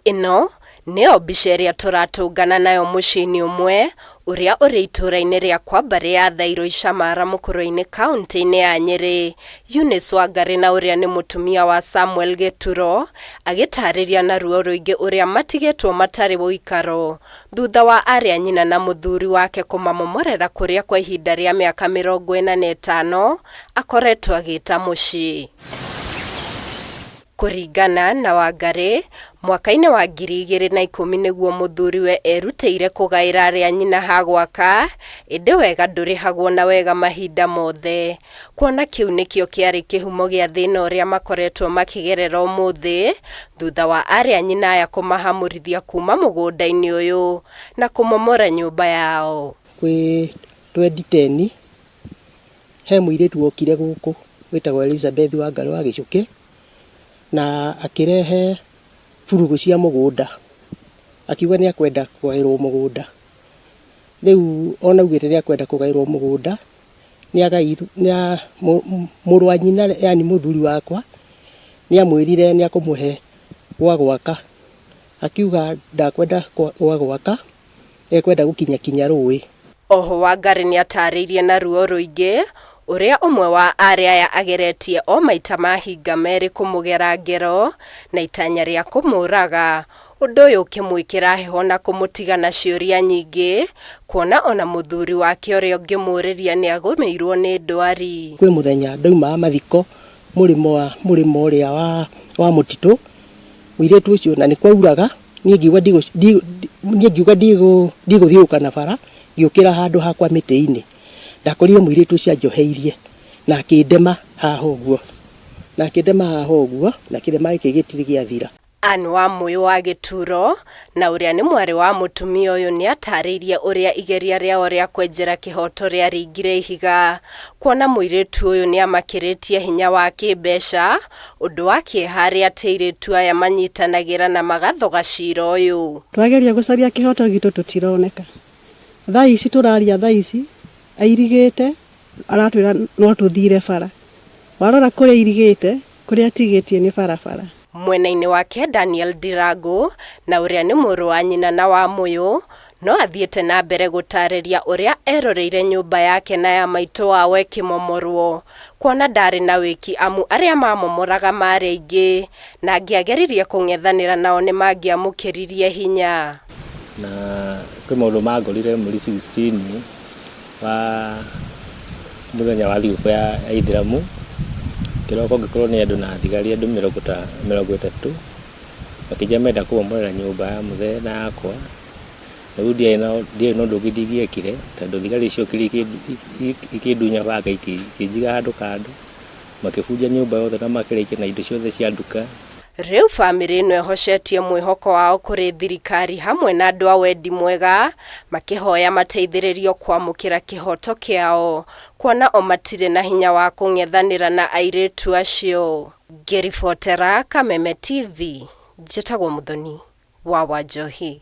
ino nĩyo mbica ĩrĩa tũratũngana nayo mũciĩ-inĩ ũmwe ũrĩa ũrĩ itũũra-inĩ rĩa Kwambare ya Thairũ Icamara mũkũrũ-inĩ kaunti-inĩ ya Nyeri. Eunice Wangari na ũrĩa nĩ mũtumia wa Samuel Gĩturo agĩtarĩria na ruo rũingĩ ũrĩa matigĩtwo matarĩ ũikaro thutha wa arĩa nyina na mũthuri wake kũmamomorera kũrĩa kwa ihinda rĩa mĩaka 45 akoretwo agĩta mũciĩ. Kũringana na Wangari, mwaka-inĩ wa 2010 nĩguo mũthuriwe erutĩire kũgaĩra arĩa nyina ha gwaka, ĩndĩ wega ndũrĩhagwo na wega mahinda mothe. Kuona kĩu nĩkĩo kĩarĩ kĩhumo gĩa thĩna ũrĩa makoretwo makĩgerera ũmũthĩ thutha wa arĩa nyina aya kũmahamũrithia kuma mũgũnda-inĩ ũyũ na kũmomora nyũmba yao. Kwĩ 2010 he mũirĩtu wokire gũkũ wĩtagwo Elizabeth Wangari wa Gĩcũkĩ na akirehe furugu cia mũgũnda, akiuga nĩ akwenda kũgaĩrwo mũgũnda. Rĩu ona augĩte nĩ akwenda kũgaĩrwo mũgũnda, mũrũ wa nyina yani mũthuri wakwa nĩ amwĩrire nĩ akũmũhe gwa gwaka, akiuga ndakwenda gwa gwaka, ekwenda gũkinya rũĩ. Oho Wangari nĩ atarĩirie na ruo rũingĩ ũrĩa ũmwe wa arĩa aya ageretie o maita mahinga merĩ kũmũgera ngero na itanya rĩa kũmũraga, ũndũ ũyũ ũkĩmwĩkĩra heho na kũmũtiga na ciũria nyingĩ, kuona ona mũthuri wake ũrĩa ũngĩmũrĩria nĩ agũmĩirwo nĩ ndwari. Kwĩ mũthenya ndaumaga mathiko mũrĩmo ũrĩa wa mũtitũ, mũirĩtu ũcio na nĩ kwauraga, niĩ ngiuga ndigũthiũka na bara, ngĩũkĩra handũ hakwa mĩtĩ-inĩ. Ndakorire mũirĩtu ũcio anjoheirie na akĩndema haha ũguo, na kĩrema gĩkĩ gĩtirĩ gĩathira. Anne Wamũyũ wa Gĩturo na ũrĩa nĩ mwarĩ wa mũtumia ũyũ nĩ atarĩirie ũrĩa igeria rĩao rĩa kwenjera kĩhoto rĩaringire ihiga, kuona mũirĩtu ũyũ nĩ amakĩrĩtie hinya wa kĩmbeca, ũndũ wa kĩeha rĩa atĩ airĩtu aya manyitanagĩra na magathoga cira ũyũ. Twageria gũcaria kĩhoto gitũ tũtironeka. Thaa ici tũraria thaa ici airigĩte aratwĩra no tũthire bara. Warora kũrĩa irigĩte, kũrĩa atigĩtie nĩ barabara. Mwena-inĩ wake Daniel Ndirango na ũrĩa nĩ mũrũ wa nyina na Wamũyũ no athiĩte na mbere gũtarĩria ũrĩa eroreire nyũmba yake na ya maitũ wawe ĩkĩmomorwo, kuona ndarĩ na wĩki amu arĩa mamomoraga marĩ aingĩ na angĩageririe kũng'ethanĩra nao nĩ mangĩamũkĩririe hinya. Na kwĩ maũndũ mangorire mweri 16 wa mũthenya wa thigũkũ ya Ithĩramu, kĩroko ngĩkorwo nĩ andũ na thigari andũ 30 makĩnja menda kũmomorera nyũmba ya mũthee na yakwa. Rĩu ndiarĩ na ũndũ ũngĩ ndingĩekire tondũ thigari icio ikĩndunya banga ikĩnjiga handũ kando, makĩbunja nyũmba yothe na makĩrĩkia na indo ciothe cia nduka. Rĩu bamĩrĩ ĩno ĩhocetie mwĩhoko wao kũrĩ thirikari hamwe na andũ a wendi mwega, makĩhoya mateithĩrĩrio kwamũkĩra kĩhoto kĩao, kuona o matirĩ na hinya wa kũng'ethanĩra na airĩtu acio. Ngĩribotera Kameme TV, njĩtagwo Mũthoni wa Wanjohi.